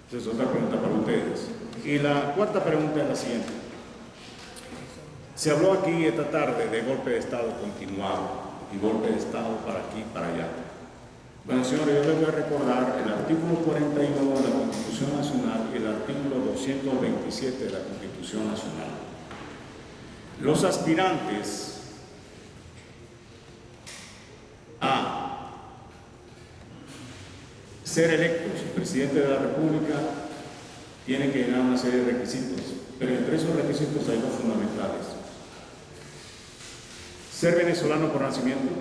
Esa es otra pregunta para ustedes. Y la cuarta pregunta es la siguiente. Se habló aquí esta tarde de golpe de Estado continuado y golpe de Estado para aquí y para allá. Bueno, señores, yo les voy a recordar el artículo 41 de la Constitución Nacional y el artículo 227 de la Constitución Nacional. Los aspirantes a ser electos presidente de la República tienen que llenar una serie de requisitos, pero entre esos requisitos hay dos fundamentales. Ser venezolano por nacimiento.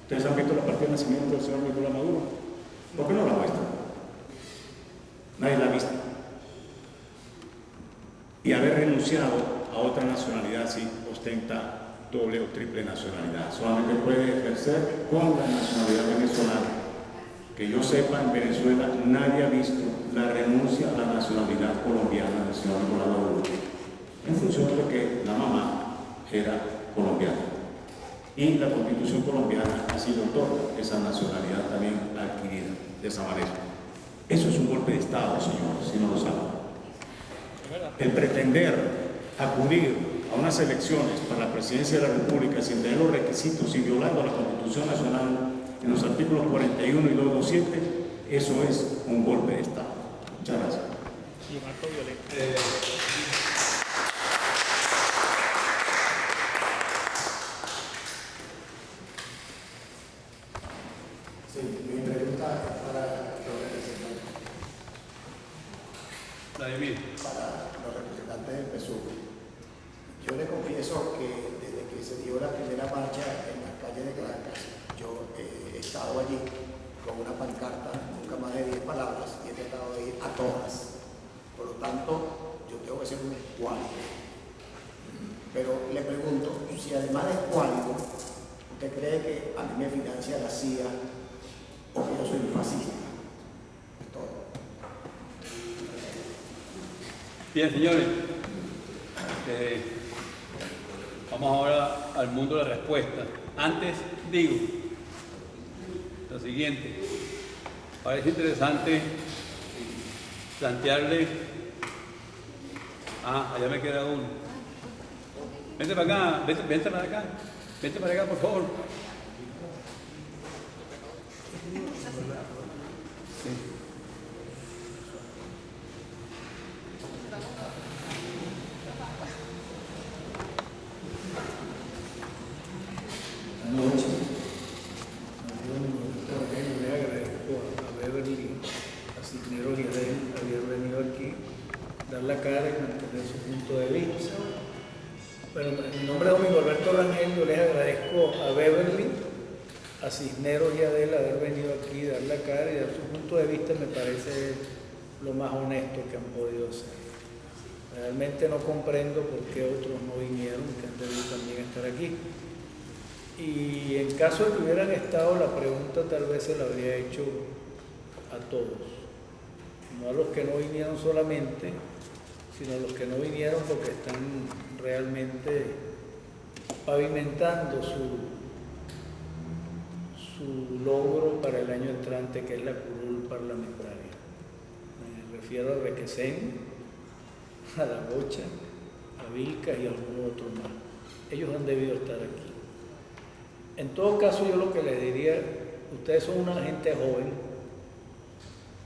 ¿Ustedes han visto la partida de nacimiento del señor Nicolás Maduro? ¿Por qué no la muestran? Nadie la ha visto. Y haber renunciado a otra nacionalidad si ostenta doble o triple nacionalidad. Solamente puede ejercer con la nacionalidad venezolana. Que yo sepa, en Venezuela nadie ha visto la renuncia a la nacionalidad colombiana del señor Nicolás Maduro, en función de que la mamá era colombiana. Y la Constitución colombiana así lo otorga, esa nacionalidad también adquirida de esa manera. Eso es un golpe de Estado, señores, si no lo saben. El pretender acudir a unas elecciones para la presidencia de la República sin tener los requisitos y violando la Constitución Nacional en los artículos 41 y 227, eso es un golpe de Estado. Muchas gracias. Y marco violento. Sí, mi pregunta es para los representantes. Para los representantes del PSUV. Yo le confieso que desde que se dio la primera marcha en las calles de Caracas, yo he estado allí con una pancarta, nunca más de 10 palabras, y he tratado de ir a todas. Por lo tanto, yo tengo que ser un escuálido. Pero le pregunto, si además de escuálido, ¿usted cree que a mí me financia la CIA o que yo soy un fascista? Es todo. Bien, señores, vamos ahora al mundo de la respuesta. Antes digo lo siguiente: parece interesante plantearle. Allá me queda uno. Vente para acá, vente para acá, vente para acá, por favor. Buenas noches. Le agradezco a Beverly, a Cisneros y a él haber venido aquí, dar la cara y mantener su punto de vista. Bueno, en nombre de Domingo Alberto Rangel, yo les agradezco a Beverly, a Cisneros y a Adela haber venido aquí, dar la cara y dar su punto de vista. Me parece lo más honesto que han podido hacer. Realmente no comprendo por qué otros no vinieron, que han debido también estar aquí. Y en caso de que hubieran estado, la pregunta tal vez se la habría hecho a todos, no a los que no vinieron solamente, sino a los que no vinieron porque están realmente pavimentando su logro para el año entrante, que es la curul parlamentaria. Me refiero a Requesén, a La Bocha, a Vilcas y a algunos otros más. Ellos han debido estar aquí. En todo caso, yo lo que les diría, ustedes son una gente joven,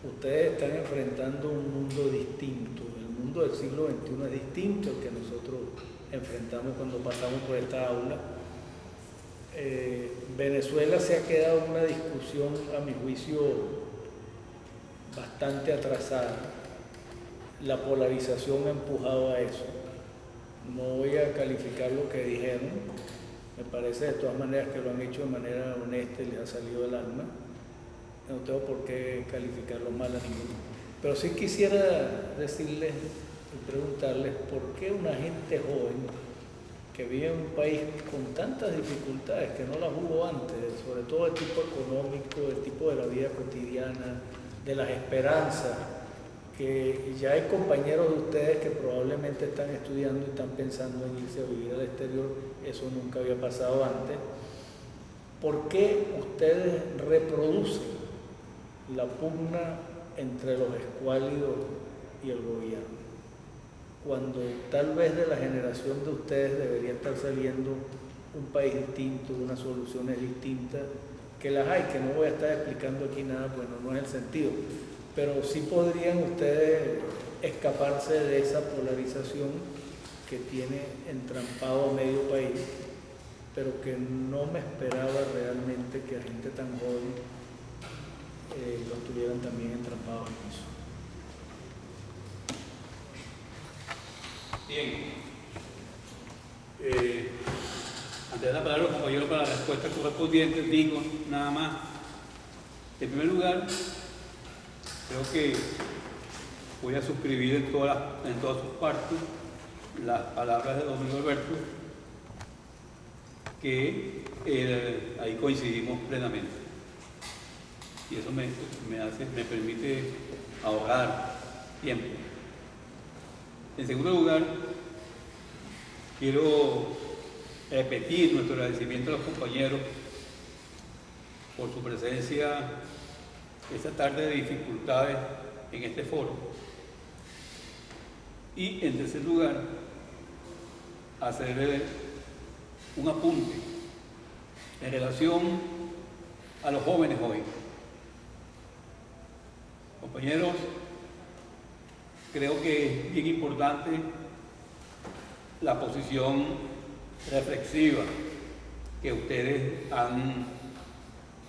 ustedes están enfrentando un mundo distinto. El mundo del siglo XXI es distinto al que nosotros enfrentamos cuando pasamos por esta aula. Venezuela se ha quedado en una discusión, a mi juicio, bastante atrasada. La polarización ha empujado a eso. No voy a calificar lo que dijeron. Me parece de todas maneras que lo han hecho de manera honesta y les ha salido del alma. No tengo por qué calificarlo mal a ninguno. Pero sí quisiera decirles y preguntarles por qué una gente joven que vive en un país con tantas dificultades, que no las hubo antes, sobre todo el tipo económico, el tipo de la vida cotidiana, de las esperanzas, que ya hay compañeros de ustedes que probablemente están estudiando y están pensando en irse a vivir al exterior, eso nunca había pasado antes. ¿Por qué ustedes reproducen la pugna entre los escuálidos y el gobierno, cuando tal vez de la generación de ustedes debería estar saliendo un país distinto, unas soluciones distintas, que las hay, que no voy a estar explicando aquí nada, bueno, no es el sentido, pero sí podrían ustedes escaparse de esa polarización que tiene entrampado a medio país, pero que no me esperaba realmente que a gente tan joven lo tuvieran también entrampado en eso. Bien. Antes de la palabra, compañero, para la respuesta correspondiente, digo nada más. En primer lugar, creo que voy a suscribir en todas sus partes las palabras de don Miguel Alberto, que ahí coincidimos plenamente. Y eso me permite ahorrar tiempo. En segundo lugar, quiero repetir nuestro agradecimiento a los compañeros por su presencia esta tarde de dificultades en este foro. Y en tercer lugar, hacer un apunte en relación a los jóvenes hoy. Compañeros, creo que es bien importante la posición reflexiva que ustedes han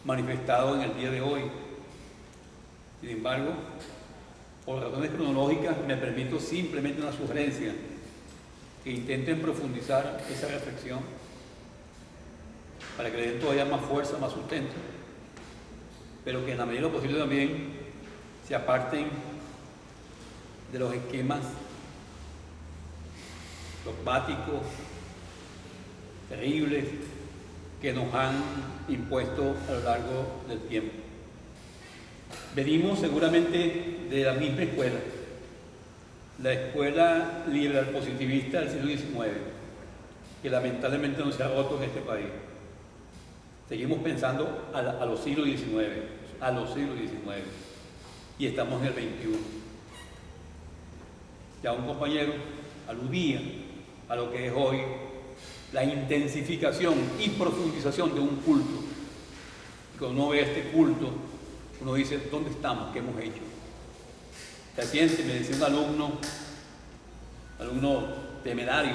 manifestado en el día de hoy. Sin embargo, por razones cronológicas, me permito simplemente una sugerencia, que intenten profundizar esa reflexión para que le den todavía más fuerza, más sustento, pero que en la medida de lo posible también se aparten de los esquemas dogmáticos, terribles, que nos han impuesto a lo largo del tiempo. Venimos seguramente de la misma escuela, la escuela liberal positivista del siglo XIX, que lamentablemente no se ha roto en este país. Seguimos pensando a los siglos XIX, y estamos en el XXI. Ya un compañero aludía a lo que es hoy la intensificación y profundización de un culto. Y cuando uno ve este culto, uno dice, ¿dónde estamos? ¿Qué hemos hecho? Reciente me decía un alumno temerario,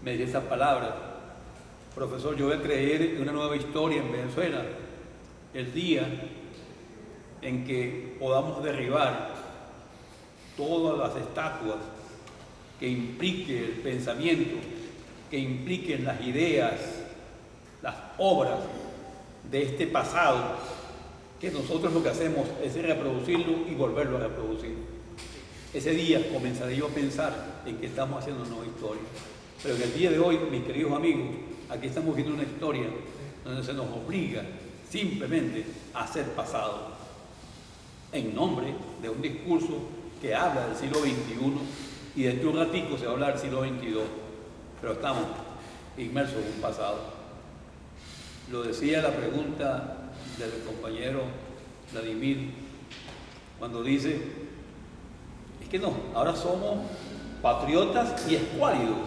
me decía esas palabras: profesor, yo voy a creer en una nueva historia en Venezuela el día en que podamos derribar todas las estatuas que implique el pensamiento, que impliquen las ideas, las obras de este pasado, que nosotros lo que hacemos es reproducirlo y volverlo a reproducir. Ese día comenzaré yo a pensar en que estamos haciendo una nueva historia. Pero en el día de hoy, mis queridos amigos, aquí estamos viendo una historia donde se nos obliga simplemente a ser pasado, en nombre de un discurso que habla del siglo XXI, y dentro de un ratico se va a hablar del siglo XXII, pero estamos inmersos en un pasado. Lo decía la pregunta del compañero Vladimir, cuando dice, es que no, ahora somos patriotas y escuálidos.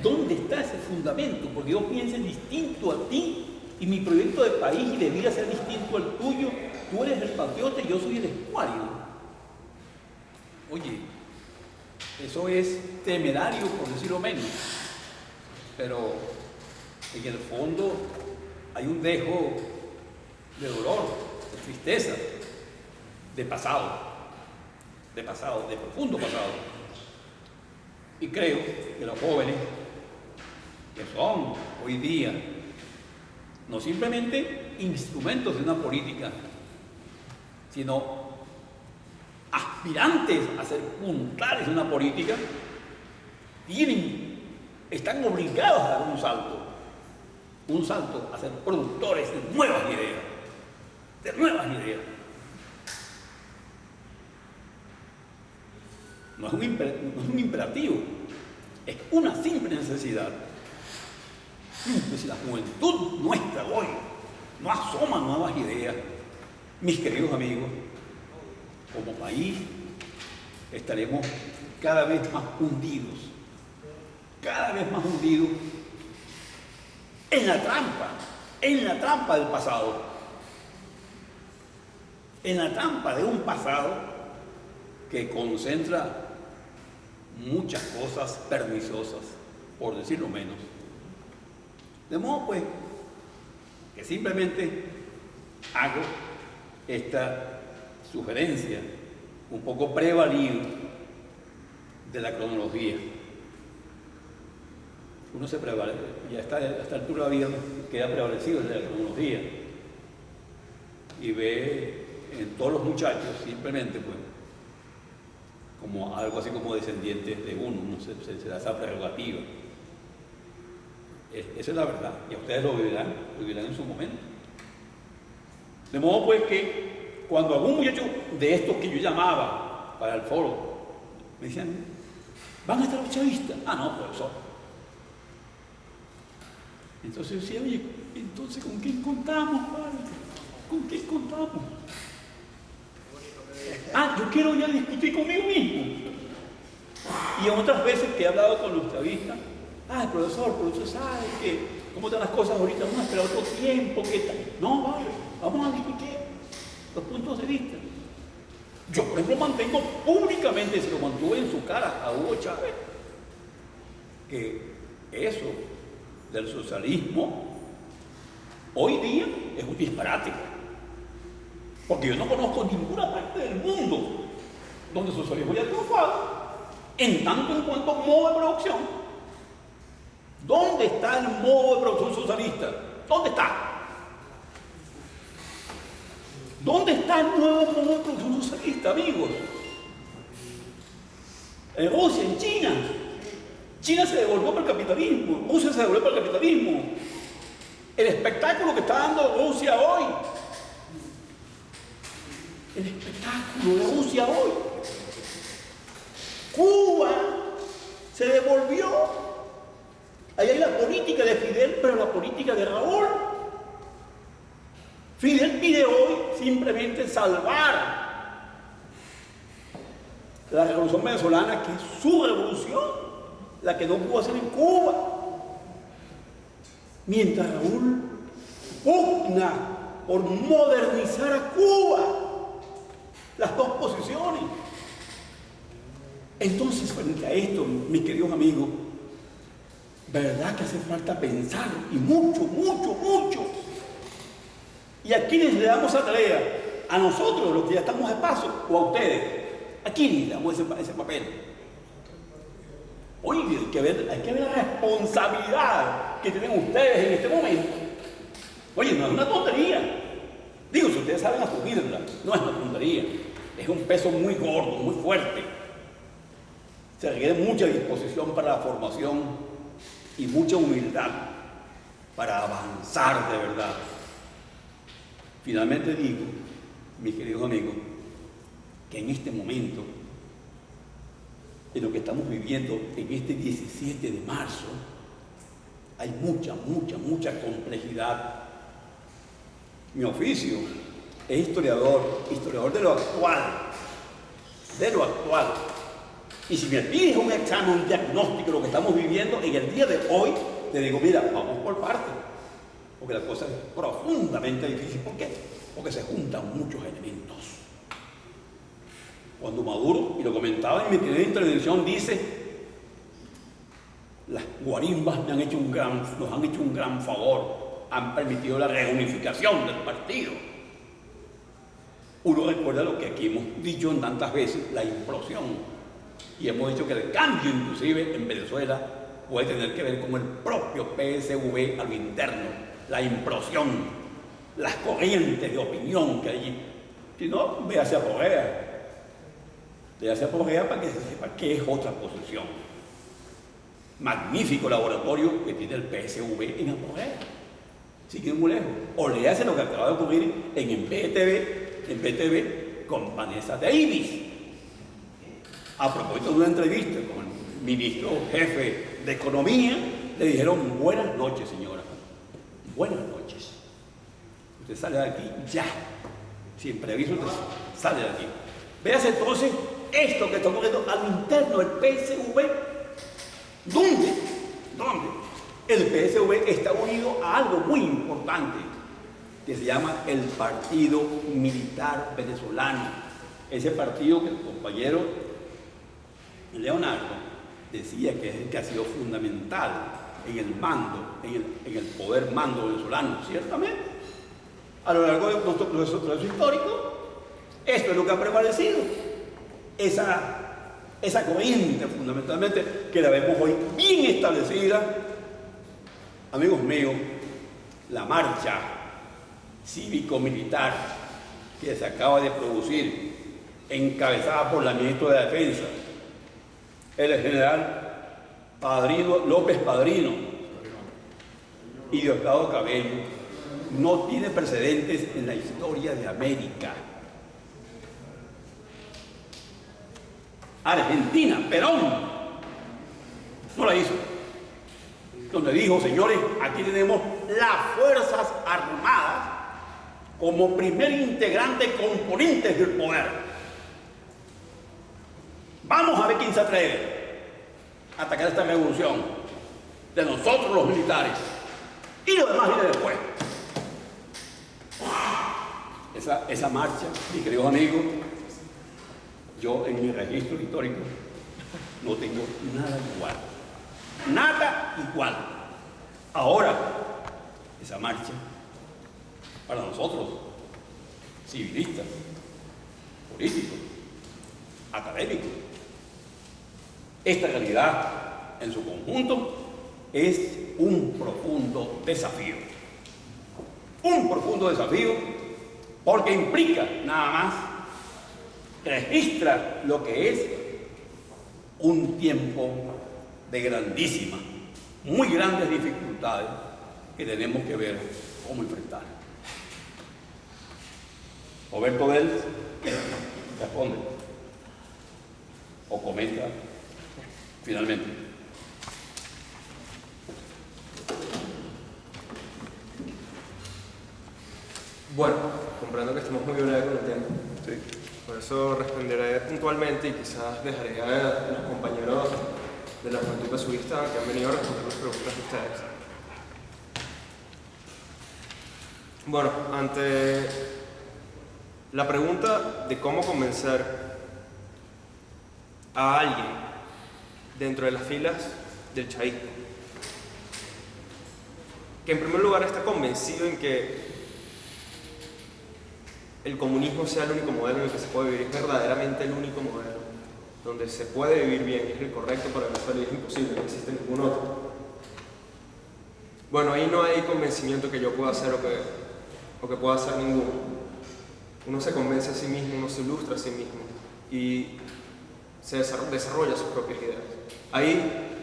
¿Dónde está ese fundamento? Porque yo pienso distinto a ti, y mi proyecto de país y de vida ser distinto al tuyo. Tú eres el patriota y yo soy el escuálido. Oye, eso es temerario, por decirlo menos, pero en el fondo hay un dejo de dolor, de tristeza, de pasado, de profundo pasado. Y creo que los jóvenes, que son hoy día no simplemente instrumentos de una política, sino aspirantes a ser puntales de una política, están obligados a dar un salto a ser productores de nuevas ideas. No es un imperativo, es una simple necesidad. Si la juventud nuestra hoy no asoma nuevas ideas, mis queridos amigos, como país estaremos cada vez más hundidos en la trampa del pasado, en la trampa de un pasado que concentra muchas cosas perniciosas, por decirlo menos. De modo pues que simplemente hago esta sugerencia un poco prevalida de la cronología. Uno se prevalece, ya está, a esta altura de la vida queda prevalecido de la cronología y ve en todos los muchachos simplemente pues como algo así como descendientes de uno se da esa prerrogativa. Esa es la verdad, y ustedes lo vivirán en su momento. De modo pues que cuando algún muchacho de estos que yo llamaba para el foro me decían, ¿van a estar los chavistas? Ah, no, profesor. Entonces yo decía, oye, entonces ¿con quién contamos, padre? ¿Con quién contamos? Ah, yo quiero ya discutir conmigo mismo. Y otras veces que he hablado con los chavistas, ah, profesor, pero usted sabe que cómo están las cosas ahorita, vamos a esperar otro tiempo, ¿qué tal? No, vale, vamos a discutir los puntos de vista. Yo, por ejemplo, mantengo públicamente, se lo mantuve en su cara a Hugo Chávez, que eso del socialismo hoy día es un disparate. Porque yo no conozco ninguna parte del mundo donde el socialismo haya triunfado en tanto en cuanto modo de producción. ¿Dónde está el modo de producción socialista? ¿Dónde está? ¿Dónde está el nuevo modo de producción socialista, amigos? En Rusia, en China. China se devolvió para el capitalismo, Rusia se devolvió para el capitalismo. El espectáculo que está dando Rusia hoy, el espectáculo de Rusia hoy. Cuba se devolvió. Ahí hay la política de Fidel, pero la política de Raúl. Fidel pide hoy simplemente salvar la revolución venezolana, que es su revolución, la que no pudo hacer en Cuba. Mientras Raúl pugna por modernizar a Cuba, las dos posiciones. Entonces, frente a esto, mis queridos amigos, verdad que hace falta pensar, y mucho, mucho, mucho. ¿Y a quiénes le damos esa tarea? ¿A nosotros, los que ya estamos de paso, o a ustedes? ¿A quiénes le damos ese papel? Oye, hay que ver la responsabilidad que tienen ustedes en este momento. Oye, no es una tontería. Digo, si ustedes saben asumirla, no es una tontería. Es un peso muy gordo, muy fuerte. Se requiere mucha disposición para la formación y mucha humildad para avanzar de verdad. Finalmente digo, mis queridos amigos, que en este momento, en lo que estamos viviendo en este 17 de marzo, hay mucha, mucha, mucha complejidad. Mi oficio es historiador de lo actual, Y si me pides un examen, un diagnóstico de lo que estamos viviendo en el día de hoy, te digo, mira, vamos por partes. Porque la cosa es profundamente difícil. ¿Por qué? Porque se juntan muchos elementos. Cuando Maduro, y lo comentaba en mi primera intervención, dice, las guarimbas nos han hecho un gran favor, han permitido la reunificación del partido. Uno recuerda lo que aquí hemos dicho en tantas veces, la implosión. Y hemos dicho que el cambio inclusive en Venezuela puede tener que ver con el propio PSV a lo interno, la implosión, las corrientes de opinión que hay. Si no, véase a Correa. Véase a Correa para que se sepa qué es otra posición. Magnífico laboratorio que tiene el PSV en Correa. Sigue muy lejos. O léase lo que acaba de ocurrir en PTV con Vanessa Davis. A propósito de una entrevista con el ministro jefe de Economía, le dijeron, buenas noches, señora. Buenas noches. Usted sale de aquí ya. sin preaviso te sale de aquí. Veas entonces esto que estamos viendo al interno del PSV. ¿Dónde? El PSV está unido a algo muy importante que se llama el Partido Militar Venezolano. Ese partido que el compañero Leonardo decía que es el que ha sido fundamental en el mando, en el poder mando venezolano, ciertamente. A lo largo de nuestro proceso histórico, esto es lo que ha prevalecido. Esa corriente, fundamentalmente, que la vemos hoy bien establecida. Amigos míos, la marcha cívico-militar que se acaba de producir, encabezada por la ministra de Defensa, el general López Padrino y Diosdado Cabello, no tiene precedentes en la historia de América. Argentina, Perón, no la hizo. Donde dijo, señores, aquí tenemos las Fuerzas Armadas como primer integrante, componentes del poder. Vamos a ver quién se atreve a atacar esta revolución de nosotros los militares. Y lo demás viene después. Esa marcha, mis queridos amigos, yo en mi registro histórico no tengo nada igual. Nada igual. Ahora, esa marcha, para nosotros, civilistas, políticos, académicos, esta realidad en su conjunto es un profundo desafío. Un profundo desafío porque implica nada más, registra lo que es un tiempo de grandísimas, muy grandes dificultades que tenemos que ver cómo enfrentar. Roberto Vélez responde o comenta finalmente. Bueno, comprendo que estamos muy breves con el tiempo. Sí. Por eso responderé puntualmente y quizás dejaré a los compañeros de la Juventud Pesuvista que han venido a responder las preguntas de ustedes. Bueno, ante la pregunta de cómo convencer a alguien dentro de las filas del chavismo, que en primer lugar está convencido en que el comunismo sea el único modelo en el que se puede vivir, es verdaderamente el único modelo donde se puede vivir bien, es el correcto para Venezuela y es imposible, no existe ningún otro. Bueno, ahí no hay convencimiento que yo pueda hacer o que pueda hacer ninguno. Uno se convence a sí mismo, uno se ilustra a sí mismo y se desarrolla sus propias ideas. Ahí,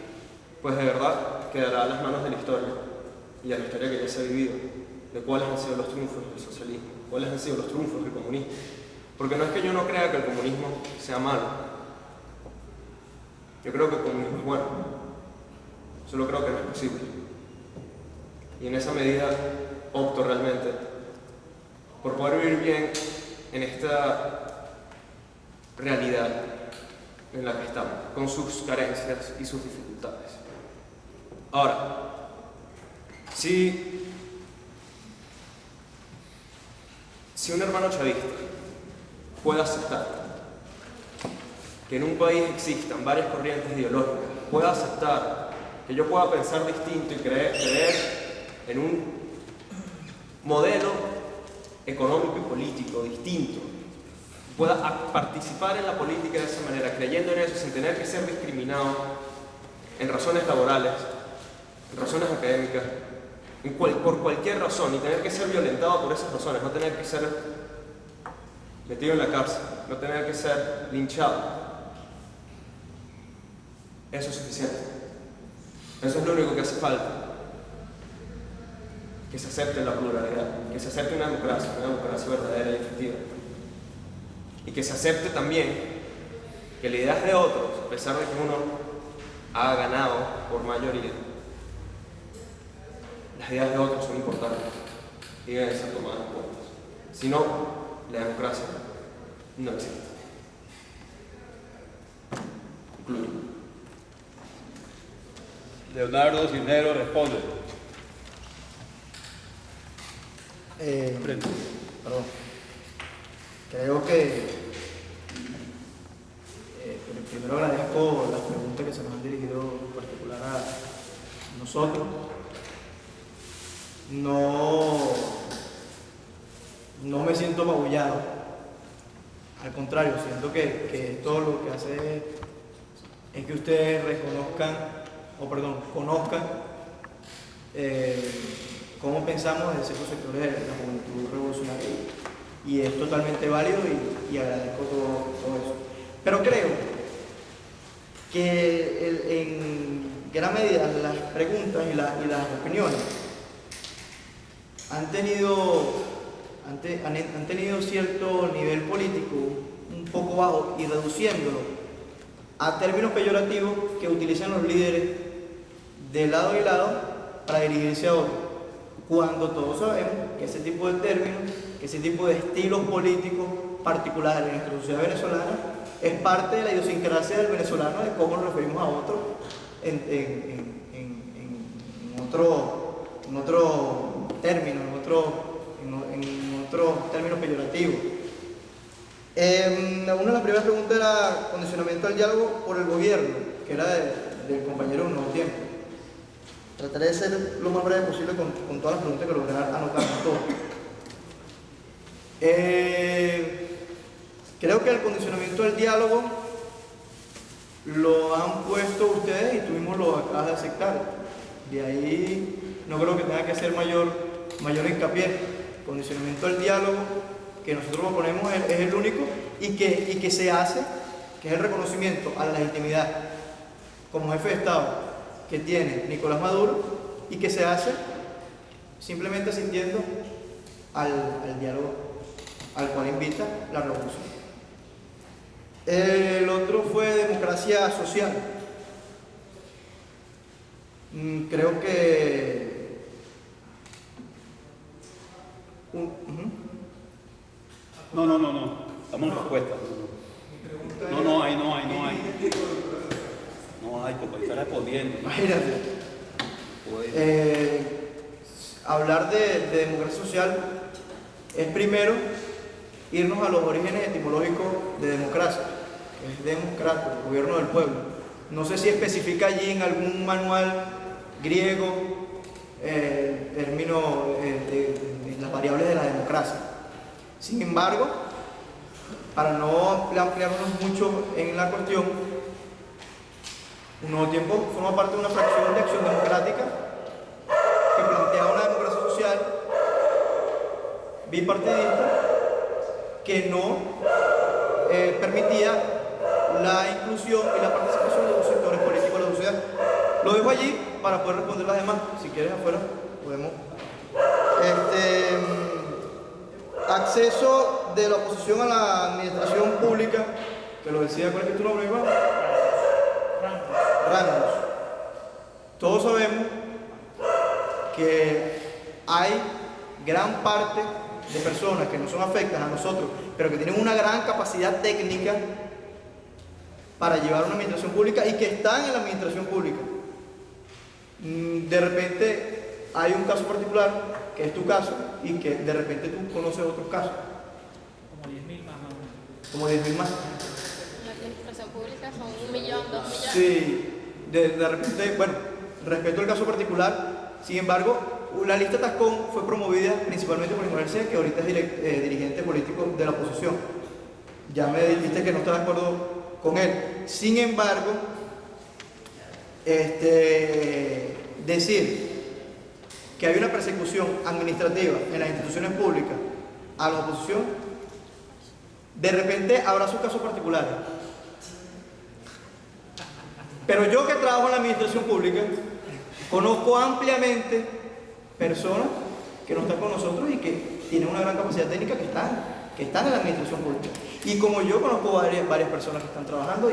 pues de verdad, quedará a las manos de la historia y a la historia que ya se ha vivido, de cuáles han sido los triunfos del socialismo, cuáles han sido los triunfos del comunismo. Porque no es que yo no crea que el comunismo sea malo. Yo creo que el comunismo es bueno. Solo creo que no es posible. Y en esa medida opto realmente por poder vivir bien en esta realidad en la que estamos, con sus carencias y sus dificultades. Ahora, si un hermano chavista puede aceptar que en un país existan varias corrientes ideológicas, pueda aceptar que yo pueda pensar distinto y creer en un modelo económico y político distinto, pueda participar en la política de esa manera, creyendo en eso sin tener que ser discriminado en razones laborales, en razones académicas, por cualquier razón, y tener que ser violentado por esas razones, no tener que ser metido en la cárcel, no tener que ser linchado. Eso es suficiente. Eso es lo único que hace falta. Que se acepte la pluralidad, que se acepte una democracia verdadera y efectiva. Y que se acepte también que las ideas de otros, a pesar de que uno ha ganado por mayoría, las ideas de otros son importantes y deben ser tomadas en cuenta. Si no, la democracia no existe. Concluyo. Leonardo Cisneros responde. Frente. Perdón. Creo que primero agradezco las preguntas que se nos han dirigido en particular a nosotros. No me siento magullado. Al contrario, siento que esto lo que hace es que ustedes conozcan cómo pensamos en ciertos sectores de la juventud revolucionaria. Y es totalmente válido y agradezco todo eso. Pero creo que en gran medida las preguntas y las opiniones han tenido cierto nivel político un poco bajo y reduciéndolo a términos peyorativos que utilizan los líderes de lado y lado para dirigirse a otros, cuando todos sabemos que ese tipo de términos, que ese tipo de estilos políticos particulares en nuestra sociedad venezolana es parte de la idiosincrasia del venezolano, de cómo nos referimos a otros en otro término, en otros términos peyorativos. Una de las primeras preguntas era condicionamiento al diálogo por el gobierno, que era del compañero de Un Nuevo Tiempo. Trataré de ser lo más breve posible con todas las preguntas que logré anotar todas. Creo que el condicionamiento al diálogo lo han puesto ustedes y tú mismo lo acabas de aceptar. De ahí no creo que tenga que hacer mayor hincapié. Condicionamiento al diálogo que nosotros proponemos es el único y que se hace, que es el reconocimiento a la legitimidad como jefe de Estado que tiene Nicolás Maduro y que se hace simplemente asistiendo al diálogo al cual invita la revolución. El otro fue democracia social. Creo que No. Estamos en respuesta. No hay. No hay, porque está respondiendo. Imagínate. Hablar de democracia social es primero irnos a los orígenes etimológicos de democracia, que es democrato, el gobierno del pueblo. No sé si especifica allí en algún manual griego el término de las variables de la democracia. Sin embargo, para no ampliarnos mucho en la cuestión, Un Nuevo Tiempo forma parte de una fracción de Acción Democrática que plantea una democracia social bipartidista que no permitía la inclusión y la participación de los sectores políticos de la sociedad. Lo dejo allí para poder responder las demás. Si quieres afuera, podemos. Acceso de la oposición a la administración pública, que lo decía, ¿cuál es tu nombre, Iván? Ramos. Todos sabemos que hay gran parte de personas que no son afectas a nosotros, pero que tienen una gran capacidad técnica para llevar una administración pública y que están en la administración pública. De repente hay un caso particular, que es tu caso, y que de repente tú conoces otros casos. Como 10.000 más o menos. Como 10.000 más. La administración pública son 1 millón, 2 millones. Sí, de repente, bueno, respeto el caso particular, sin embargo, la lista Tascón fue promovida principalmente por Ismael C., que ahorita es dirigente político de la oposición. Ya me dijiste que no estás de acuerdo con él. Sin embargo, decir que hay una persecución administrativa en las instituciones públicas a la oposición, de repente habrá sus casos particulares. Pero yo que trabajo en la administración pública, conozco ampliamente personas que no están con nosotros y que tienen una gran capacidad técnica que están en la administración pública. Y como yo conozco varias personas que están trabajando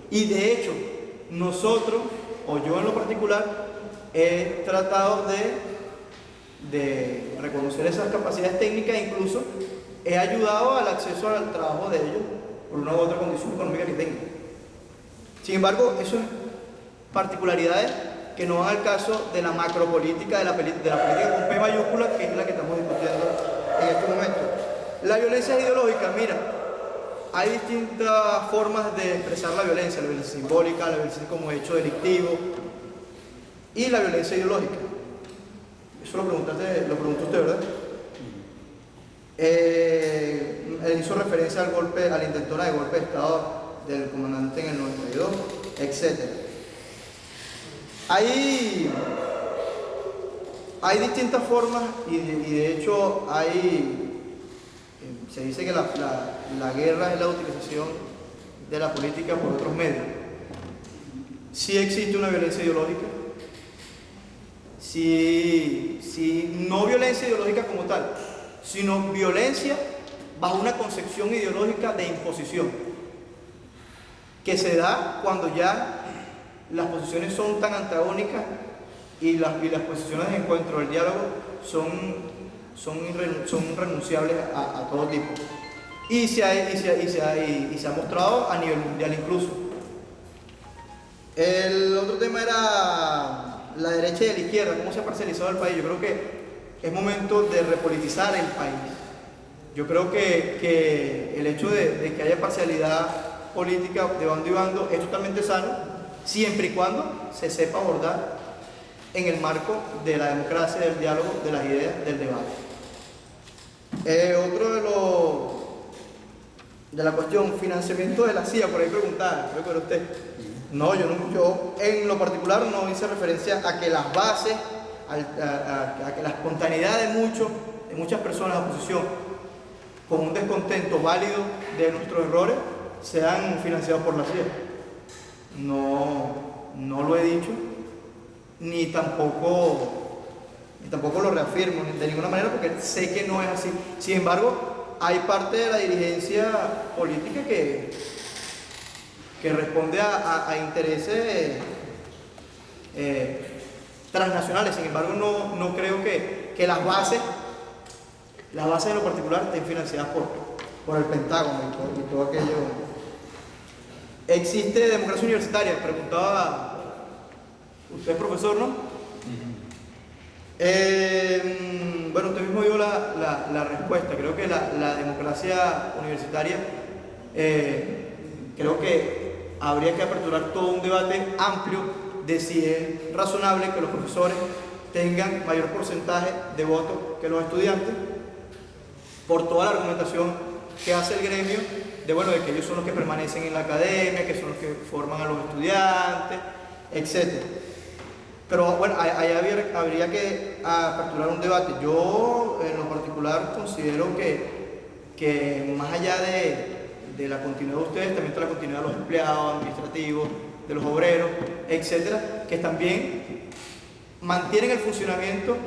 y de hecho nosotros, o yo en lo particular, he tratado de reconocer esas capacidades técnicas, incluso he ayudado al acceso al trabajo de ellos por una u otra condición económica que tengan. Sin embargo, eso es particularidades que no van al caso de la macropolítica, de la política con P mayúscula, que es la que estamos discutiendo en este momento. La violencia ideológica, mira, hay distintas formas de expresar la violencia simbólica, la violencia como hecho delictivo y la violencia ideológica. Eso lo preguntó usted, ¿verdad? Él hizo referencia al golpe, a la intentona de golpe de Estado del comandante en el 92, etc. Hay distintas formas y de hecho se dice que la guerra es la utilización de la política por otros medios. Sí existe una violencia ideológica, sí, no violencia ideológica como tal, sino violencia bajo una concepción ideológica de imposición, que se da cuando ya las posiciones son tan antagónicas y las posiciones de encuentro, el diálogo, son irrenunciables a todo tipo. Y se ha mostrado a nivel mundial incluso. El otro tema era la derecha y la izquierda, cómo se ha parcializado el país. Yo creo que es momento de repolitizar el país. Yo creo que el hecho de que haya parcialidad política de bando y bando es totalmente sano, siempre y cuando se sepa abordar en el marco de la democracia, del diálogo, de las ideas, del debate. Otro de la cuestión, financiamiento de la CIA, por ahí preguntaba, creo que era usted. No, yo en lo particular no hice referencia a que las bases, a que la espontaneidad de muchas personas de oposición, con un descontento válido de nuestros errores, sean financiados por la CIA. No lo he dicho, ni tampoco lo reafirmo de ninguna manera, porque sé que no es así. Sin embargo, hay parte de la dirigencia política que responde a intereses transnacionales. Sin embargo, no creo que las bases de lo particular estén financiadas por el Pentágono y todo aquello. ¿Existe democracia universitaria? Preguntaba usted, profesor, ¿no? Bueno, usted mismo dio la respuesta. Creo que la democracia universitaria, creo que habría que aperturar todo un debate amplio de si es razonable que los profesores tengan mayor porcentaje de votos que los estudiantes, por toda la argumentación que hace el gremio de que ellos son los que permanecen en la academia, que son los que forman a los estudiantes, etc. Pero bueno, ahí habría que aperturar un debate. Yo en lo particular considero que más allá de la continuidad de ustedes, también está la continuidad de los empleados administrativos, de los obreros, etcétera, que también mantienen el funcionamiento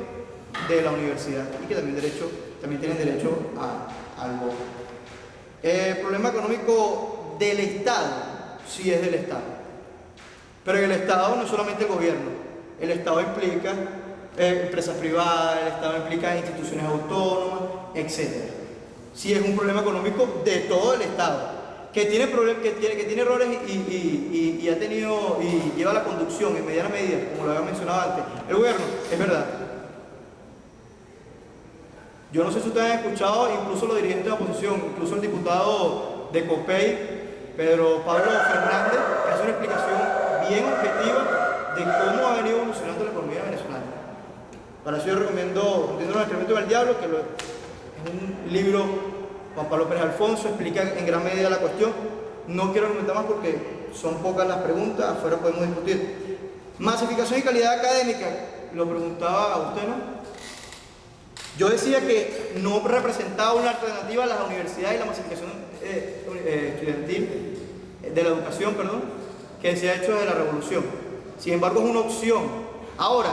de la universidad y que también tienen derecho al voto. El problema económico del Estado, sí es del Estado, pero en el Estado no es solamente el gobierno. El Estado implica empresas privadas, el Estado implica instituciones autónomas, etc. Sí es un problema económico de todo el Estado, que tiene errores y ha tenido y lleva la conducción en mediana medida, como lo había mencionado antes, el gobierno, es verdad. Yo no sé si ustedes han escuchado, incluso los dirigentes de la oposición, incluso el diputado de COPEI, Pedro Pablo Fernández, que hace una explicación bien objetiva de cómo ha venido evolucionando la economía venezolana. Para eso yo recomiendo Hundiendo el excremento del diablo, que es un libro, Juan Pablo Pérez Alfonso explica en gran medida la cuestión. No quiero argumentar más porque son pocas las preguntas, afuera podemos discutir. Masificación y calidad académica, lo preguntaba a usted, ¿no? Yo decía que no representaba una alternativa a las universidades y la masificación estudiantil, de la educación, perdón, que se ha hecho desde la revolución. Sin embargo, es una opción. Ahora,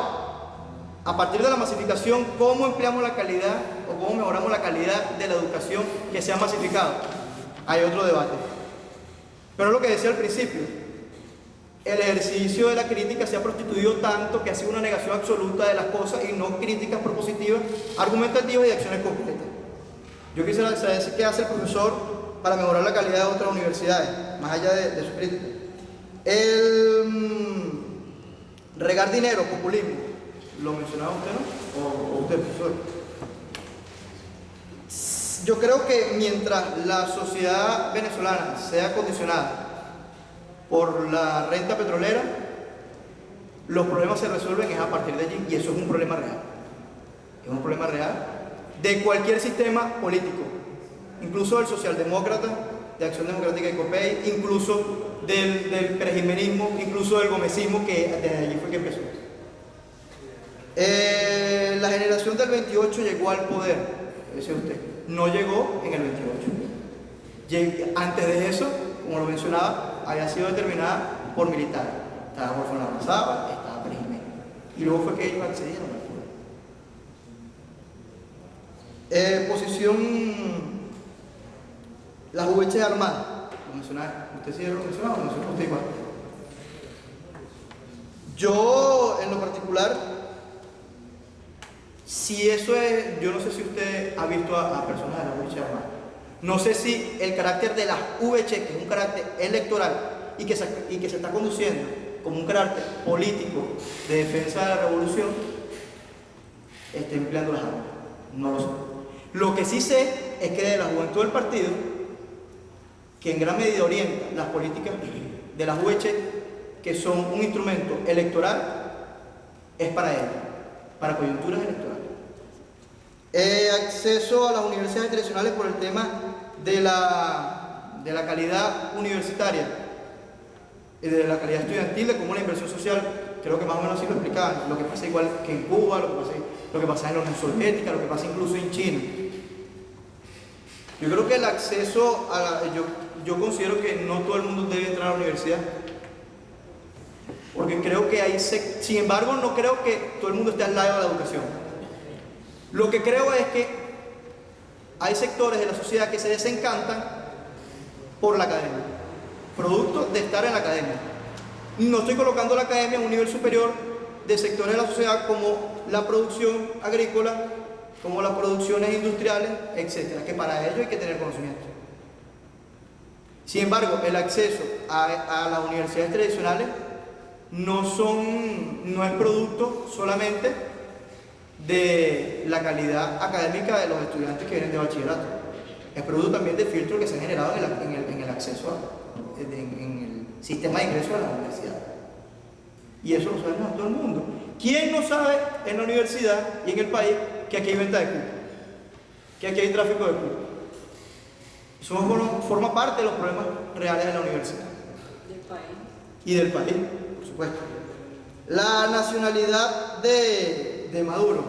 a partir de la masificación, ¿cómo empleamos la calidad o cómo mejoramos la calidad de la educación que se ha masificado? Hay otro debate. Pero lo que decía al principio, el ejercicio de la crítica se ha prostituido tanto que ha sido una negación absoluta de las cosas y no críticas propositivas, argumentativas y de acciones concretas. Yo quisiera saber qué hace el profesor para mejorar la calidad de otras universidades, más allá de su crítica. El regar dinero, populismo, ¿lo mencionaba usted, no? ¿O usted, profesor? Yo creo que mientras la sociedad venezolana sea condicionada por la renta petrolera, los problemas se resuelven es a partir de allí, y eso es un problema real. Es un problema real de cualquier sistema político, incluso del socialdemócrata, de Acción Democrática y COPEI, incluso del prejimenismo, incluso del gomecismo, que desde allí fue que empezó. La generación del 28 llegó al poder, decía usted, no llegó en el 28. Antes de eso, como lo mencionaba, había sido determinada por militares. Estaba Jorge Larrazábal, estaba Prejiménez. Y luego fue que ellos accedieron al poder. Posición, las UH armadas, lo mencionaba. ¿Usted sí lo mencionaba o lo mencionó usted igual? Yo, en lo particular, si eso es, yo no sé si usted ha visto a personas de la UH armadas. No sé si el carácter de las VH, que es un carácter electoral y que se está conduciendo como un carácter político de defensa de la revolución, está empleando las armas. No lo sé. Lo que sí sé es que de la juventud del partido, que en gran medida orienta las políticas de las VH, que son un instrumento electoral, es para ellos, para coyunturas electorales. Acceso a las universidades tradicionales por el tema de la calidad universitaria y de la calidad estudiantil, de cómo la inversión social, creo que más o menos así lo explicaban, lo que pasa igual que en Cuba, lo que pasa en la Unión Soviética, lo que pasa incluso en China. Yo creo que el acceso a yo considero que no todo el mundo debe entrar a la universidad, porque creo que hay, sin embargo, no creo que todo el mundo esté al lado de la educación. Lo que creo es que hay sectores de la sociedad que se desencantan por la academia, producto de estar en la academia. No estoy colocando la academia en un nivel superior de sectores de la sociedad como la producción agrícola, como las producciones industriales, etcétera, que para ello hay que tener conocimiento. Sin embargo, el acceso a las universidades tradicionales no es producto solamente de la calidad académica de los estudiantes que vienen de bachillerato, es producto también de filtros que se han generado en el acceso en el sistema de ingreso a la universidad. Y eso lo sabemos todo el mundo. ¿Quién no sabe en la universidad y en el país que aquí hay venta de cupo? Que aquí hay tráfico de cupo. Eso forma parte de los problemas reales de la universidad. Del país. Y del país, por supuesto. La nacionalidad de Maduro,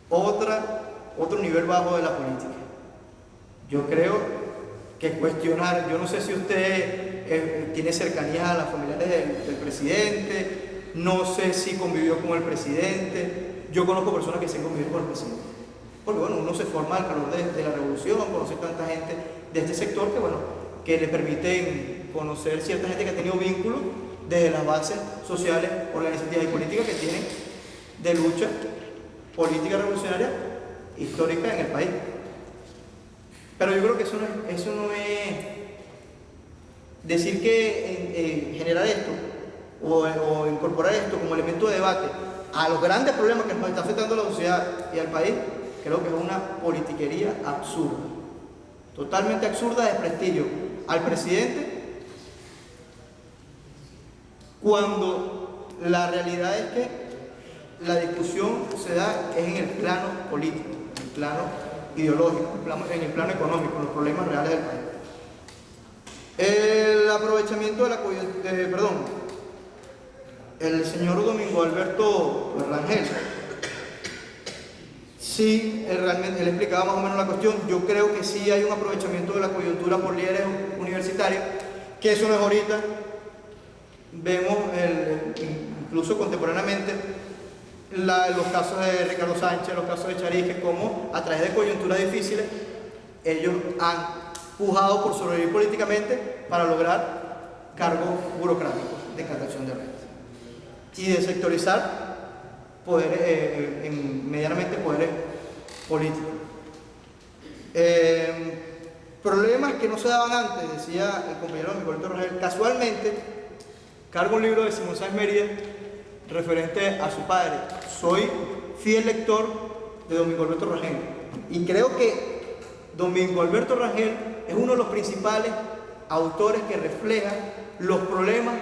otro nivel bajo de la política. Yo creo que cuestionar, yo no sé si usted tiene cercanía a las familiares del presidente, no sé si convivió con el presidente, yo conozco personas que se han convivido con el presidente, porque bueno, uno se forma al calor de la revolución, conoce tanta gente de este sector que le permiten conocer cierta gente que ha tenido vínculos desde las bases sociales, organizativas y políticas que tienen de lucha política revolucionaria histórica en el país. Pero yo creo que eso no es decir que generar esto o incorporar esto como elemento de debate a los grandes problemas que nos está afectando a la sociedad y al país, creo que es una politiquería absurda, totalmente absurda, de prestigio al presidente, cuando la realidad es que la discusión se da en el plano político, en el plano ideológico, en el plano económico, en los problemas reales del país. El aprovechamiento de la coyuntura, el señor Domingo Alberto Rangel, sí, él explicaba más o menos la cuestión. Yo creo que sí hay un aprovechamiento de la coyuntura por líderes universitarios, que eso no es ahorita. Vemos incluso contemporáneamente los casos de Ricardo Sánchez, los casos de Charique, como a través de coyunturas difíciles ellos han pujado por sobrevivir políticamente para lograr cargos burocráticos de captación de renta y de sectorizar poderes, medianamente poderes políticos. Problemas que no se daban antes, decía el compañero Don Miguel Rangel. Casualmente, cargo un libro de Simón Sáenz Mérida referente a su padre. Soy fiel lector de Don Miguel Rangel y creo que Don Miguel Rangel es uno de los principales autores que refleja los problemas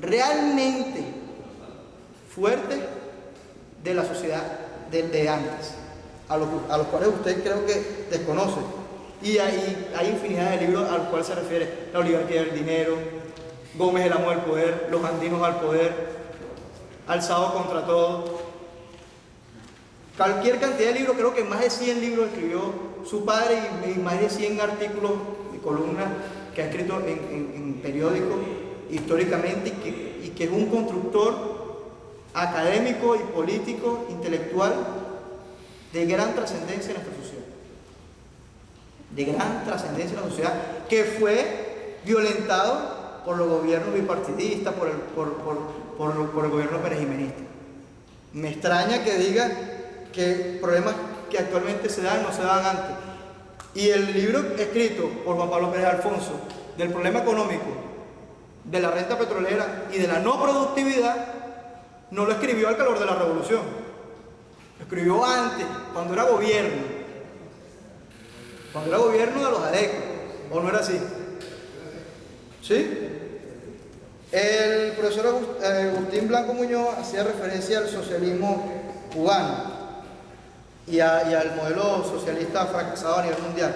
realmente fuertes de la sociedad de antes, a los cuales usted creo que desconoce. Y hay infinidad de libros a los cuales se refiere: La oligarquía del dinero, Gómez el amo del poder, Los andinos al poder, Alzado contra todo. Cualquier cantidad de libros, creo que más de 100 libros escribió su padre y más de 100 artículos y columnas que ha escrito en periódicos históricamente, y que es un constructor académico y político, intelectual, de gran trascendencia en nuestra sociedad. De gran trascendencia en la sociedad, que fue violentado por los gobiernos bipartidistas, por el gobierno perejimenista. Me extraña que diga que problemas que actualmente se dan no se daban antes. Y el libro escrito por Juan Pablo Pérez Alfonso del problema económico, de la renta petrolera y de la no productividad, no lo escribió al calor de la revolución. Lo escribió antes, cuando era gobierno. Cuando era gobierno de los adecos. ¿O no era así? ¿Sí? El profesor Agustín Blanco Muñoz hacía referencia al socialismo cubano y al modelo socialista fracasado a nivel mundial,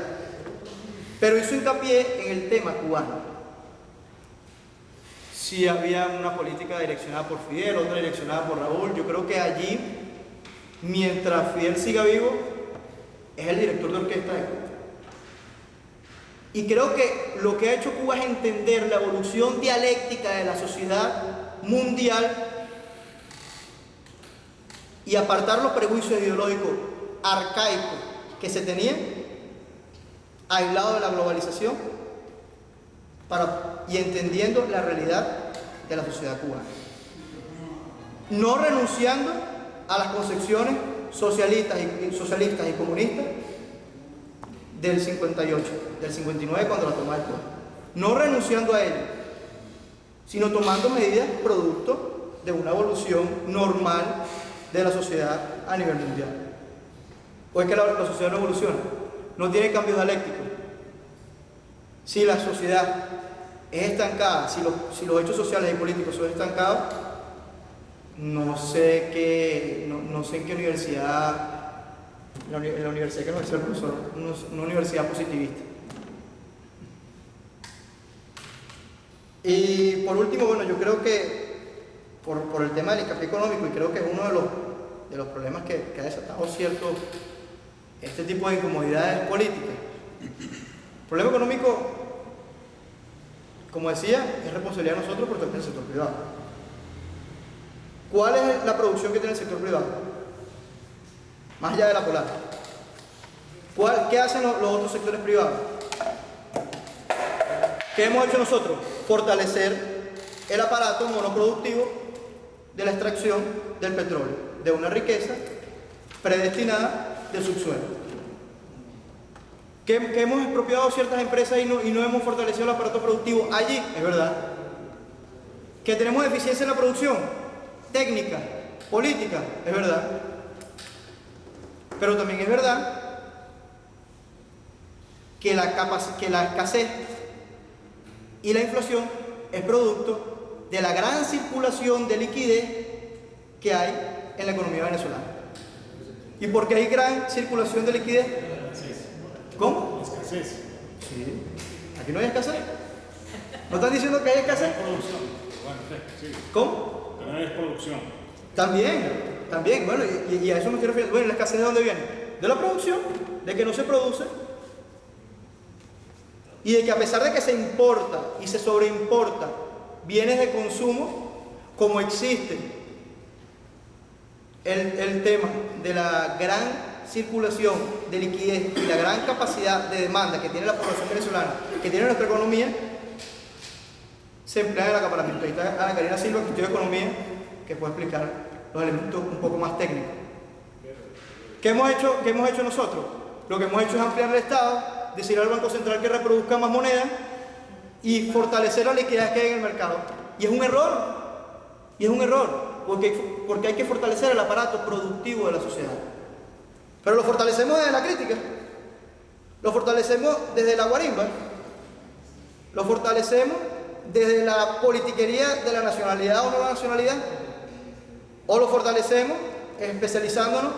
pero hizo hincapié en el tema cubano. Si había una política direccionada por Fidel, otra direccionada por Raúl. Yo creo que allí, mientras Fidel siga vivo, es el director de orquesta de Cuba. Y creo que lo que ha hecho Cuba es entender la evolución dialéctica de la sociedad mundial y apartar los prejuicios ideológicos arcaicos que se tenían, aislados de la globalización, y entendiendo la realidad de la sociedad cubana. No renunciando a las concepciones socialistas y comunistas del 58, del 59 cuando la toma el poder. No renunciando a ello, sino tomando medidas producto de una evolución normal de la sociedad a nivel mundial. ¿O es que la sociedad no evoluciona? No tiene cambios dialécticos. Si la sociedad es estancada, si los hechos sociales y políticos son estancados, no sé en qué universidad, la universidad que nos decía el profesor, una universidad positivista. Y por último, bueno, yo creo que por el tema del hincapié económico, y creo que es uno de los problemas que ha desatado este tipo de incomodidades políticas. El problema económico, como decía, es responsabilidad de nosotros, pero también del sector privado. ¿Cuál es la producción que tiene el sector privado? Más allá de la polar. ¿Qué hacen los otros sectores privados? ¿Qué hemos hecho nosotros? Fortalecer el aparato monoproductivo de la extracción del petróleo, de una riqueza predestinada del subsuelo. Que hemos expropiado ciertas empresas y no hemos fortalecido el aparato productivo allí, es verdad. Que tenemos deficiencia en la producción, técnica, política, es verdad. Pero también es verdad que la escasez y la inflación es producto de la gran circulación de liquidez que hay en la economía venezolana. ¿Y por qué hay gran circulación de liquidez? ¿Cómo? Escasez. Sí. ¿Aquí no hay escasez? ¿No están diciendo que hay escasez? Producción. Bueno, sí. ¿Cómo? También es producción. También. Bueno, y a eso me estoy refiriendo. Bueno, ¿la escasez de dónde viene? De la producción, de que no se produce. Y de que a pesar de que se importa y se sobreimporta bienes de consumo, como existe el tema de la gran circulación de liquidez y la gran capacidad de demanda que tiene la población venezolana, que tiene nuestra economía, se emplea en el acaparamiento. Ahí está Ana Karina Silva, que estudia economía, que puede explicar los elementos un poco más técnicos. ¿Qué hemos hecho nosotros? lo que hemos hecho es ampliar el Estado, decir al Banco Central que reproduzca más moneda y fortalecer la liquidez que hay en el mercado. Y es un error, porque hay que fortalecer el aparato productivo de la sociedad. Pero lo fortalecemos desde la crítica, lo fortalecemos desde la guarimba, lo fortalecemos desde la politiquería de la nacionalidad o no la nacionalidad, o lo fortalecemos especializándonos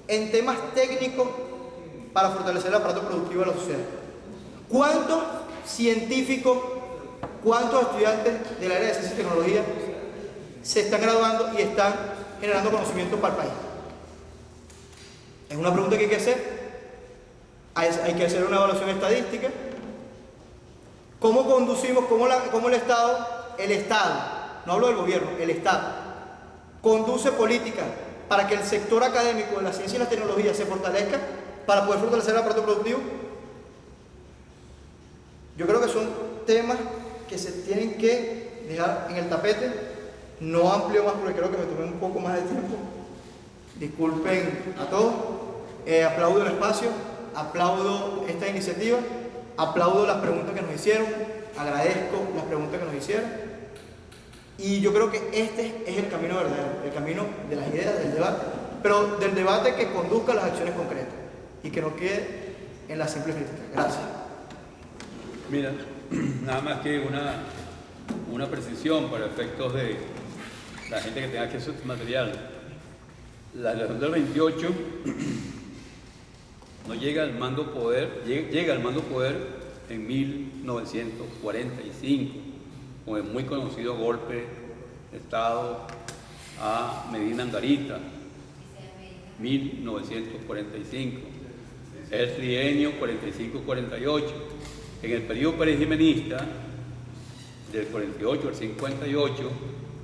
en temas técnicos para fortalecer el aparato productivo de la sociedad. ¿Cuántos científicos, cuántos estudiantes del área de ciencia y tecnología se están graduando y están generando conocimiento para el país? Es una pregunta que hay que hacer. Hay que hacer una evaluación estadística. ¿Cómo conducimos, cómo el Estado, no hablo del gobierno, el Estado, conduce políticas para que el sector académico de la ciencia y la tecnología se fortalezca para poder fortalecer el aparato productivo? Yo creo que son temas que se tienen que dejar en el tapete. No amplio más porque creo que me tomé un poco más de tiempo. Disculpen a todos. Aplaudo el espacio, aplaudo esta iniciativa, aplaudo las preguntas que nos hicieron, agradezco las preguntas que nos hicieron. Y yo creo que este es el camino verdadero, el camino de las ideas, del debate, pero del debate que conduzca a las acciones concretas y que no quede en la simple crítica. Gracias. Mira, nada más que una precisión para efectos de la gente que tenga acceso a este material. La legislación del 28 no llega al mando poder, llega al mando poder en 1945, con el muy conocido golpe de Estado a Medina Angarita, 1945, el trienio 45-48. En el periodo perejimenista, del 48 al 58,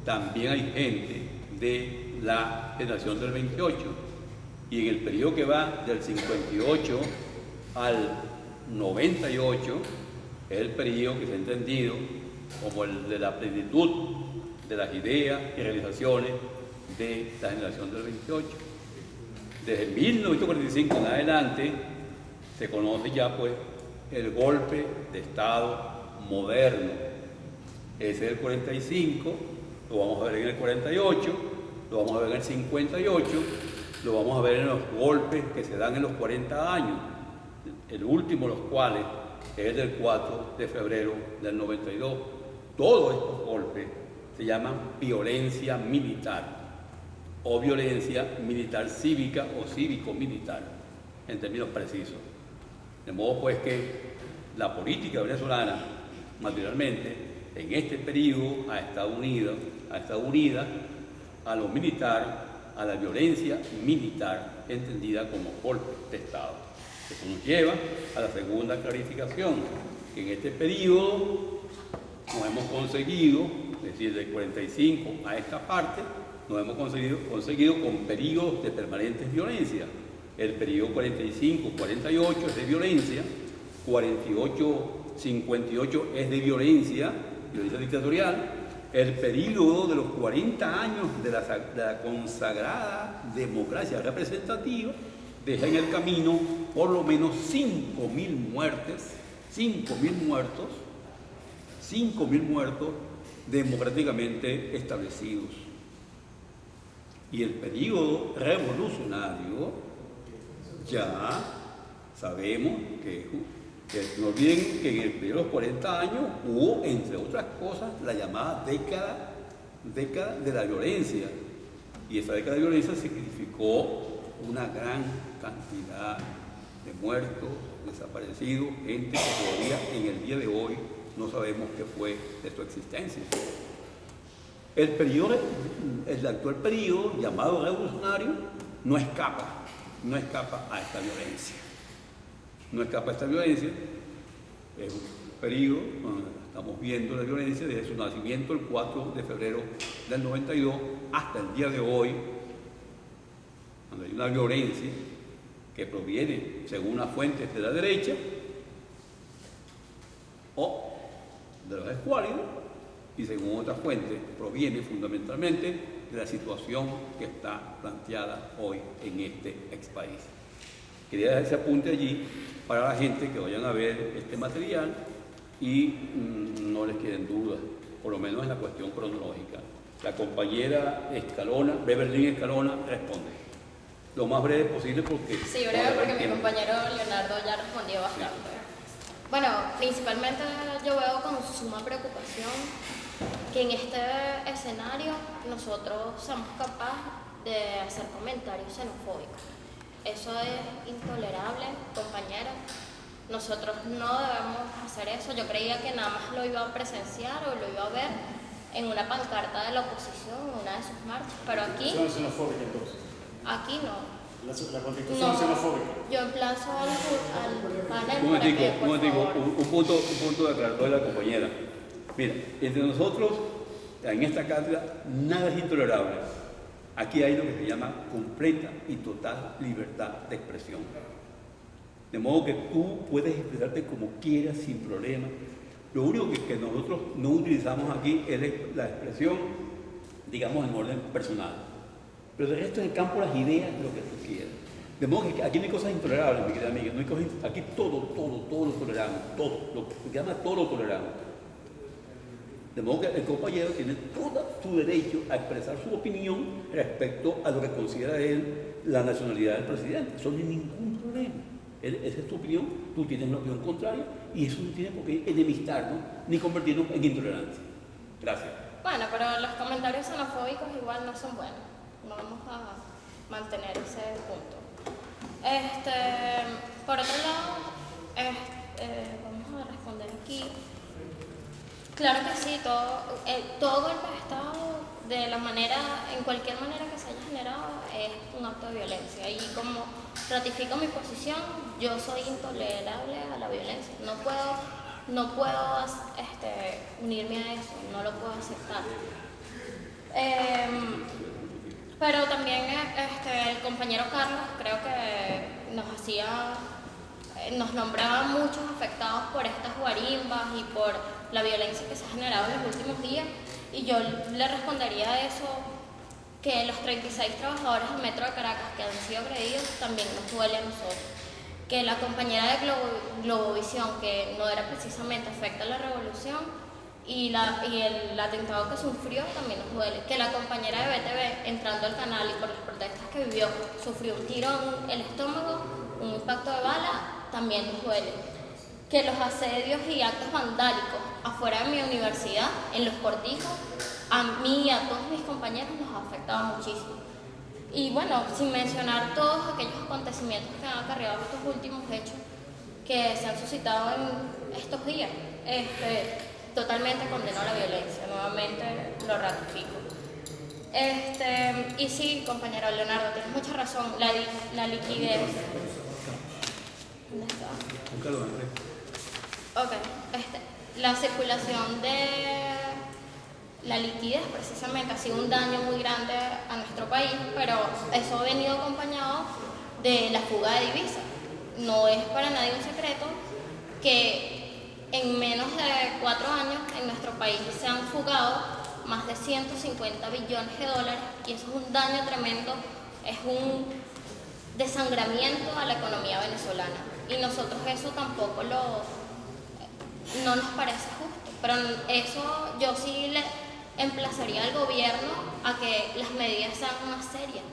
también hay gente de la generación del 28. Y en el periodo que va del 58 al 98, es el periodo que se ha entendido como el de la plenitud de las ideas y realizaciones de la generación del 28. Desde 1945 en adelante se conoce ya pues el golpe de Estado moderno. Ese es el 45, lo vamos a ver en el 48, lo vamos a ver en el 58, lo vamos a ver en los golpes que se dan en los 40 años, el último de los cuales es el del 4 de febrero del 92. Todos estos golpes se llaman violencia militar o violencia militar cívica o cívico-militar, en términos precisos. De modo pues que la política venezolana, materialmente, en este periodo ha estado unida a lo militar, a la violencia militar, entendida como golpe de Estado. Eso nos lleva a la segunda clarificación, que en este periodo nos hemos conseguido, es decir, del 45 a esta parte, nos hemos conseguido con periodos de permanentes violencia. El periodo 45-48 es de violencia, 48-58 es de violencia dictatorial. El periodo de los 40 años de la consagrada democracia representativa deja en el camino por lo menos 5.000 muertes, 5.000 muertos democráticamente establecidos. Y el periodo revolucionario, ya sabemos que no olviden que en el periodo de los 40 años hubo, entre otras cosas, la llamada década de la violencia. Y esa década de violencia significó una gran cantidad de muertos, desaparecidos, gente que todavía en el día de hoy no sabemos qué fue de su existencia. El actual periodo, llamado revolucionario, no escapa a esta violencia. No escapa a esta violencia. Es un periodo donde estamos viendo la violencia desde su nacimiento el 4 de febrero del 92 hasta el día de hoy, donde hay una violencia que proviene, según las fuentes de la derecha, o de los escuálidos, y según otras fuentes proviene fundamentalmente de la situación que está planteada hoy en este ex país. Quería dejar ese apunte allí para la gente que vayan a ver este material y no les queden dudas, por lo menos en la cuestión cronológica. La compañera Escalona, Beverly Escalona, responde. Lo más breve posible porque... Sí, breve porque mi compañero Leonardo ya respondió bastante. Bueno, principalmente yo veo con suma preocupación que en este escenario nosotros somos capaces de hacer comentarios xenofóbicos. Eso es intolerable, compañeros. Nosotros no debemos hacer eso. Yo creía que nada más lo iba a presenciar o lo iba a ver en una pancarta de la oposición, en una de sus marchas, pero aquí... ¿Son xenofóbicas entonces? Aquí no. La constitución xenofóbica. Yo emplazo al panel Un para que, momentico, por favor. un punto de aclaración de la compañera. Mira, entre nosotros, en esta cátedra, nada es intolerable. Aquí hay lo que se llama completa y total libertad de expresión. De modo que tú puedes expresarte como quieras, sin problema. Lo único que nosotros no utilizamos aquí es la expresión, digamos, en orden personal. Pero de resto, en el campo, las ideas, lo que tú quieras. De modo que aquí no hay cosas intolerables, mi querida amiga. No hay cosas, aquí todo lo toleramos. Todo, lo que se llama todo lo toleramos. De modo que el compañero tiene todo su derecho a expresar su opinión respecto a lo que considera él la nacionalidad del presidente. Eso no hay ningún problema. Esa es tu opinión, tú tienes una opinión contraria y eso no tiene por qué enemistarnos ni convertirnos en intolerantes. Gracias. Bueno, pero los comentarios xenofóbicos igual no son buenos. No vamos a mantener ese punto. Por otro lado, vamos a responder aquí. Claro que sí, todo golpe de Estado, en cualquier manera que se haya generado, es un acto de violencia. Y como ratifico mi posición, yo soy intolerable a la violencia. No puedo unirme a eso, no lo puedo aceptar. Pero también el compañero Carlos creo que nos nombraba muchos afectados por estas guarimbas y por la violencia que se ha generado en los últimos días, y yo le respondería a eso que los 36 trabajadores del Metro de Caracas que han sido agredidos también nos duele a nosotros, que la compañera de Globovisión, que no era precisamente afecta a la revolución, y el atentado que sufrió también nos duele, que la compañera de BTV entrando al canal y por las protestas que vivió sufrió un tiro en el estómago, un impacto de bala, también nos duele, que los asedios y actos vandálicos afuera de mi universidad, en los cortijos, a mí y a todos mis compañeros nos ha afectado muchísimo. Y bueno, sin mencionar todos aquellos acontecimientos que han acarreado estos últimos hechos que se han suscitado en estos días. Totalmente condeno la violencia, nuevamente lo ratifico. Y sí, compañero Leonardo, tienes mucha razón, la liquidez. ¿Dónde está? Búscalo, Andrés. Ok, la circulación de la liquidez precisamente ha sido un daño muy grande a nuestro país, pero eso ha venido acompañado de la fuga de divisas. No es para nadie un secreto que en menos de 4 años en nuestro país se han fugado más de 150 billones de dólares, y eso es un daño tremendo, es un desangramiento a la economía venezolana, y nosotros eso tampoco no nos parece justo, pero eso yo sí le emplazaría al gobierno a que las medidas sean más serias,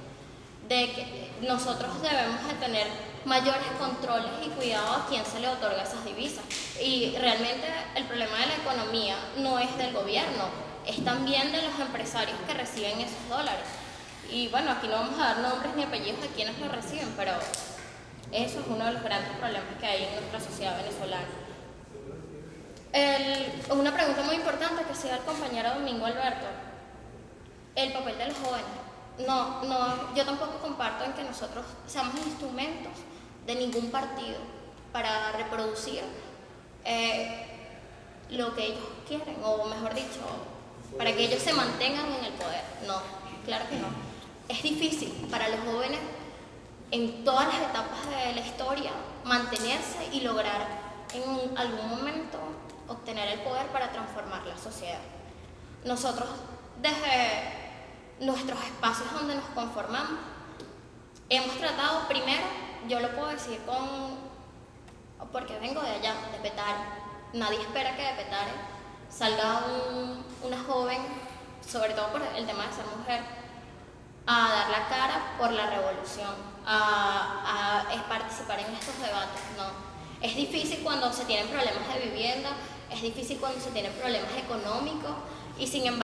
de que nosotros debemos de tener mayores controles y cuidado a quién se le otorga esas divisas. Y realmente el problema de la economía no es del gobierno, es también de los empresarios que reciben esos dólares. Y bueno, aquí no vamos a dar nombres ni apellidos de quienes lo reciben, pero eso es uno de los grandes problemas que hay en nuestra sociedad venezolana. Una pregunta muy importante que hacía el compañero Domingo Alberto, el papel de los jóvenes. Yo tampoco comparto en que nosotros seamos instrumentos de ningún partido para reproducir lo que ellos quieren, o mejor dicho, para que ellos se mantengan en el poder. No, claro que no. Es difícil para los jóvenes en todas las etapas de la historia mantenerse y lograr en algún momento obtener el poder para transformar la sociedad. Nosotros, desde nuestros espacios donde nos conformamos, hemos tratado primero yo lo puedo decir porque vengo de allá, de Petare. Nadie espera que de Petare salga una joven, sobre todo por el tema de ser mujer, a dar la cara por la revolución, a participar en estos debates, ¿no? Es difícil cuando se tienen problemas de vivienda, es difícil cuando se tienen problemas económicos, y sin embargo